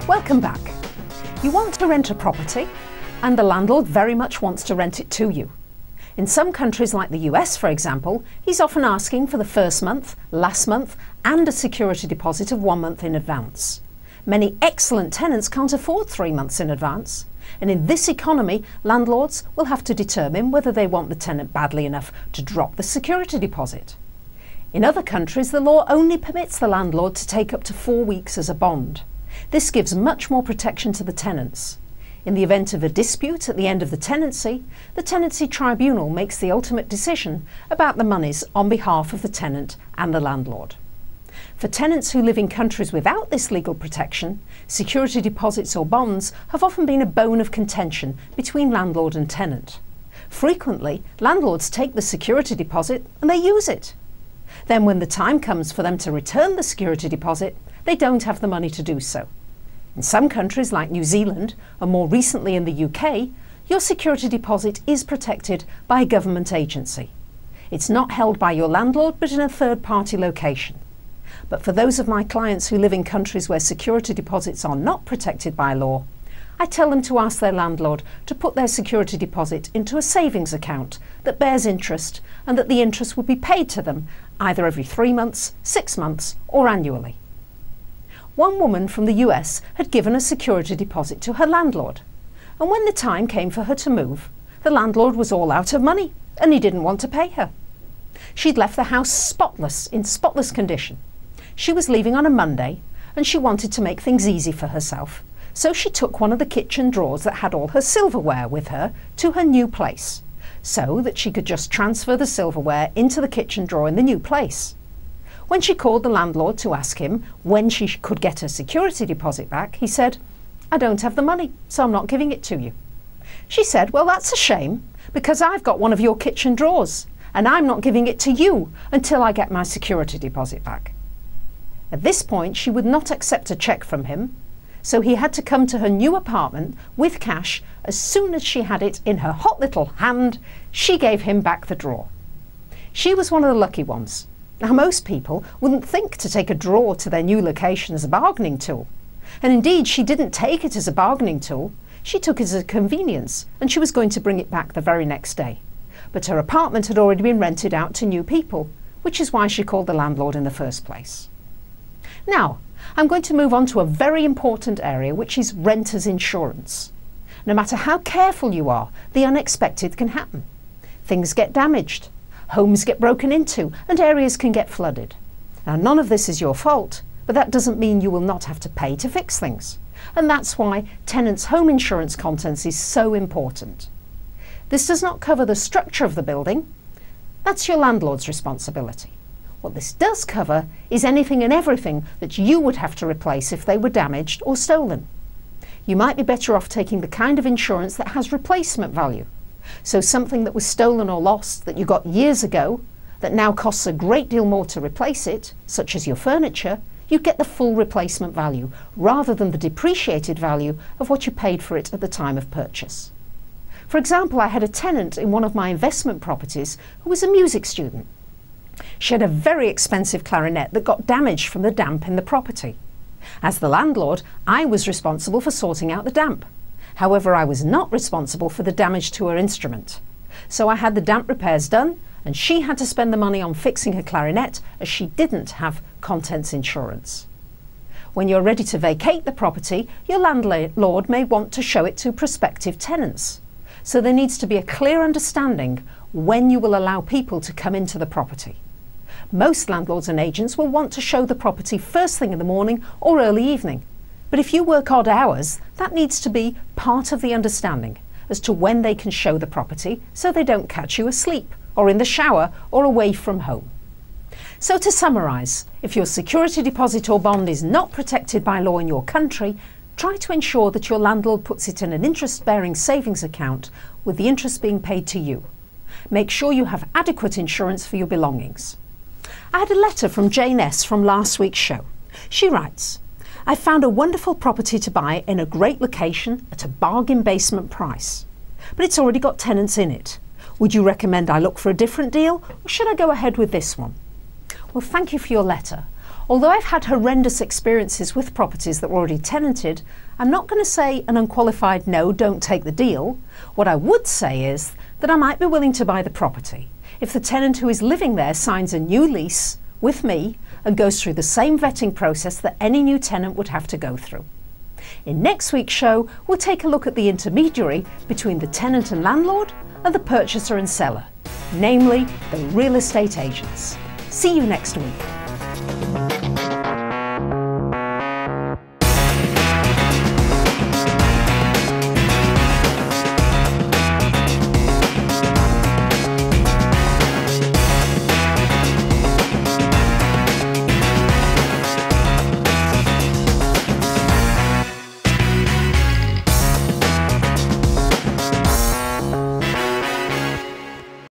Welcome back. You want to rent a property and the landlord very much wants to rent it to you. In some countries like the US, for example, he's often asking for the first month, last month and a security deposit of 1 month in advance. Many excellent tenants can't afford 3 months in advance. And in this economy, landlords will have to determine whether they want the tenant badly enough to drop the security deposit. In other countries, the law only permits the landlord to take up to 4 weeks as a bond. This gives much more protection to the tenants. In the event of a dispute at the end of the tenancy tribunal makes the ultimate decision about the monies on behalf of the tenant and the landlord. For tenants who live in countries without this legal protection, security deposits or bonds have often been a bone of contention between landlord and tenant. Frequently, landlords take the security deposit and they use it. Then when the time comes for them to return the security deposit, they don't have the money to do so. In some countries like New Zealand, and more recently in the UK, your security deposit is protected by a government agency. It's not held by your landlord but in a third-party location. But for those of my clients who live in countries where security deposits are not protected by law, I tell them to ask their landlord to put their security deposit into a savings account that bears interest and that the interest would be paid to them either every 3 months, 6 months or annually. One woman from the US had given a security deposit to her landlord, and when the time came for her to move, the landlord was all out of money and he didn't want to pay her. She'd left the house in spotless condition. She was leaving on a Monday and she wanted to make things easy for herself, so she took one of the kitchen drawers that had all her silverware with her to her new place, so that she could just transfer the silverware into the kitchen drawer in the new place. When she called the landlord to ask him when she could get her security deposit back, he said, "I don't have the money, so I'm not giving it to you." She said, "Well, that's a shame, because I've got one of your kitchen drawers, and I'm not giving it to you until I get my security deposit back." At this point, she would not accept a cheque from him, so he had to come to her new apartment with cash. As soon as she had it in her hot little hand, she gave him back the drawer. She was one of the lucky ones. Now, most people wouldn't think to take a drawer to their new location as a bargaining tool. And indeed, she didn't take it as a bargaining tool. She took it as a convenience, and she was going to bring it back the very next day. But her apartment had already been rented out to new people, which is why she called the landlord in the first place. Now, I'm going to move on to a very important area, which is renter's insurance. No matter how careful you are, the unexpected can happen. Things get damaged. Homes get broken into and areas can get flooded. Now, none of this is your fault, but that doesn't mean you will not have to pay to fix things. And that's why tenants' home insurance contents is so important. This does not cover the structure of the building. That's your landlord's responsibility. What this does cover is anything and everything that you would have to replace if they were damaged or stolen. You might be better off taking the kind of insurance that has replacement value. So something that was stolen or lost that you got years ago that now costs a great deal more to replace it, such as your furniture, you get the full replacement value rather than the depreciated value of what you paid for it at the time of purchase. For example, I had a tenant in one of my investment properties who was a music student. She had a very expensive clarinet that got damaged from the damp in the property. As the landlord, I was responsible for sorting out the damp. However, I was not responsible for the damage to her instrument. So I had the damp repairs done and she had to spend the money on fixing her clarinet as she didn't have contents insurance. When you're ready to vacate the property, your landlord may want to show it to prospective tenants. So there needs to be a clear understanding when you will allow people to come into the property. Most landlords and agents will want to show the property first thing in the morning or early evening. But if you work odd hours, that needs to be part of the understanding as to when they can show the property so they don't catch you asleep or in the shower or away from home. So to summarise, if your security deposit or bond is not protected by law in your country, try to ensure that your landlord puts it in an interest-bearing savings account with the interest being paid to you. Make sure you have adequate insurance for your belongings. I had a letter from Jane S. from last week's show. She writes, "I found a wonderful property to buy in a great location at a bargain basement price. But it's already got tenants in it. Would you recommend I look for a different deal or should I go ahead with this one?" Well, thank you for your letter. Although I've had horrendous experiences with properties that were already tenanted, I'm not going to say an unqualified no, don't take the deal. What I would say is that I might be willing to buy the property if the tenant who is living there signs a new lease with me and goes through the same vetting process that any new tenant would have to go through. In next week's show, we'll take a look at the intermediary between the tenant and landlord and the purchaser and seller, namely the real estate agents. See you next week.